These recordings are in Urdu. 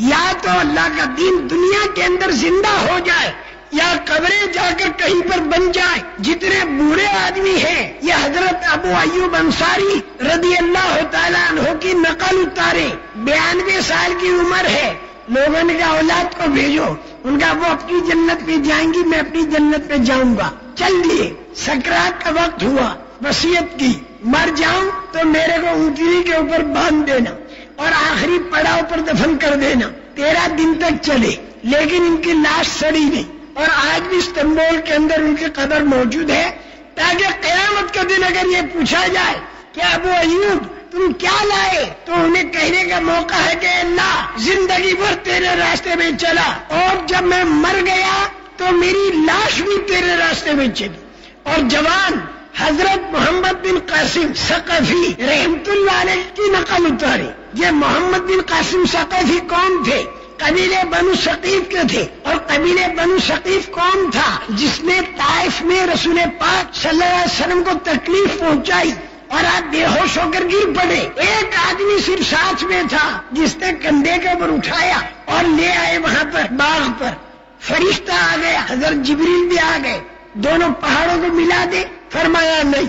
یا تو اللہ کا دین دنیا کے اندر زندہ ہو جائے یا قبریں جا کر کہیں پر بن جائے. جتنے بوڑھے آدمی ہیں یہ حضرت ابو ایوب انصاری رضی اللہ تعالیٰ عنہ کی نقل اتارے. 92 سال کی عمر ہے. لوگوں نے کہا اولاد کو بھیجو. ان کا وہ اپنی جنت پہ جائیں گی, میں اپنی جنت پہ جاؤں گا. چل دیے. سکرات کا وقت ہوا, وصیت کی مر جاؤں تو میرے کو اونٹنی کے اوپر باندھ دینا اور آخری پڑاؤ پر دفن کر دینا. 13 دن تک چلے لیکن ان کی لاش سڑی نہیں, اور آج بھی استنبول کے اندر ان کی قبر موجود ہے, تاکہ قیامت کا دن اگر یہ پوچھا جائے کہ ابو ایوب تم کیا لائے تو انہیں کہنے کا موقع ہے کہ اللہ زندگی بھر تیرے راستے میں چلا, اور جب میں مر گیا تو میری لاش بھی تیرے راستے میں چلی. اور جوان حضرت محمد بن قاسم ثقفی رحمت اللہ علیہ کی نقل اتاری. یہ محمد بن قاسم ثقفی کون تھے؟ قبیلے بنو ثقیف کے تھے. اور قبیلے بنو ثقیف کون تھا؟ جس نے طائف میں رسول پاک صلی اللہ علیہ وسلم کو تکلیف پہنچائی اور آپ بے ہوش ہو کر گر پڑے. ایک آدمی صرف ساتھ میں تھا جس نے کندھے کے اوپر اٹھایا اور لے آئے وہاں پر باغ پر. فرشتہ آ گیا, حضرت جبریل بھی آ گئے, دونوں پہاڑوں کو ملا دے. فرمایا نہیں,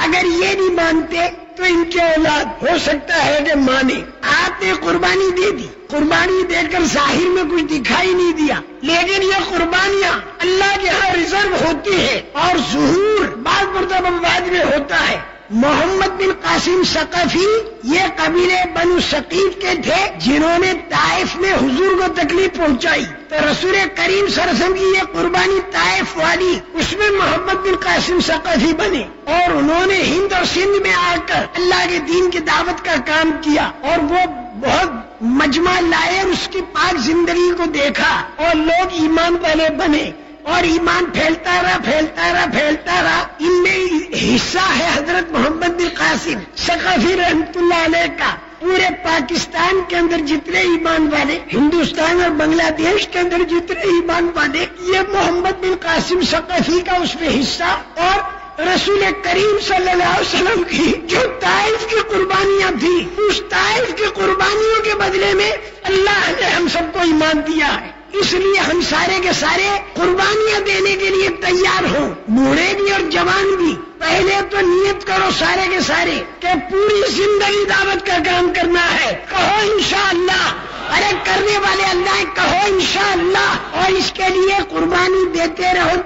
اگر یہ نہیں مانتے تو ان کے اولاد ہو سکتا ہے کہ مانے. آپ نے قربانی دے دی, قربانی دے کر ظاہر میں کچھ دکھائی نہیں دیا, لیکن یہ قربانیاں اللہ کے ہاں ریزرو ہوتی ہے اور ظہور بعض مرتبہ بعد میں ہوتا ہے. محمد بن قاسم ثقفی یہ قبیلے بنو ثقیف کے تھے جنہوں نے طائف میں حضور کو تکلیف پہنچائی. تو رسول کریم صلی اللہ علیہ وسلم کی یہ قربانی طائف والی, اس میں محمد بن قاسم ثقفی بنے, اور انہوں نے ہند اور سندھ میں آ کر اللہ کے دین کی دعوت کا کام کیا, اور وہ بہت مجمع لائے اور اس کی پاک زندگی کو دیکھا اور لوگ ایمان والے بنے, اور ایمان پھیلتا رہا پھیلتا رہا پھیلتا رہا. ان میں حصہ ہے حضرت محمد بن قاسم ثقفی رحمت اللہ علیہ کا. پورے پاکستان کے اندر جتنے ایمان والے, ہندوستان اور بنگلہ دیش کے اندر جتنے ایمان والے, یہ محمد بن قاسم ثقفی کا اس میں حصہ. اور رسول کریم صلی اللہ علیہ وسلم کی جو طائف کی قربانیاں تھی, اس طائف کی قربانیوں کے بدلے میں اللہ نے ہم سب کو ایمان دیا ہے. اس لیے ہم سارے کے سارے قربانیاں دینے کے لیے تیار ہوں, بوڑھے بھی اور جوان بھی. پہلے تو نیت کرو سارے کے سارے کہ پوری زندگی دعوت کا کام کرنا ہے. کہو انشاءاللہ, ارے کرنے والے اللہ, کہو انشاءاللہ, اور اس کے لیے قربانی دیتے رہو.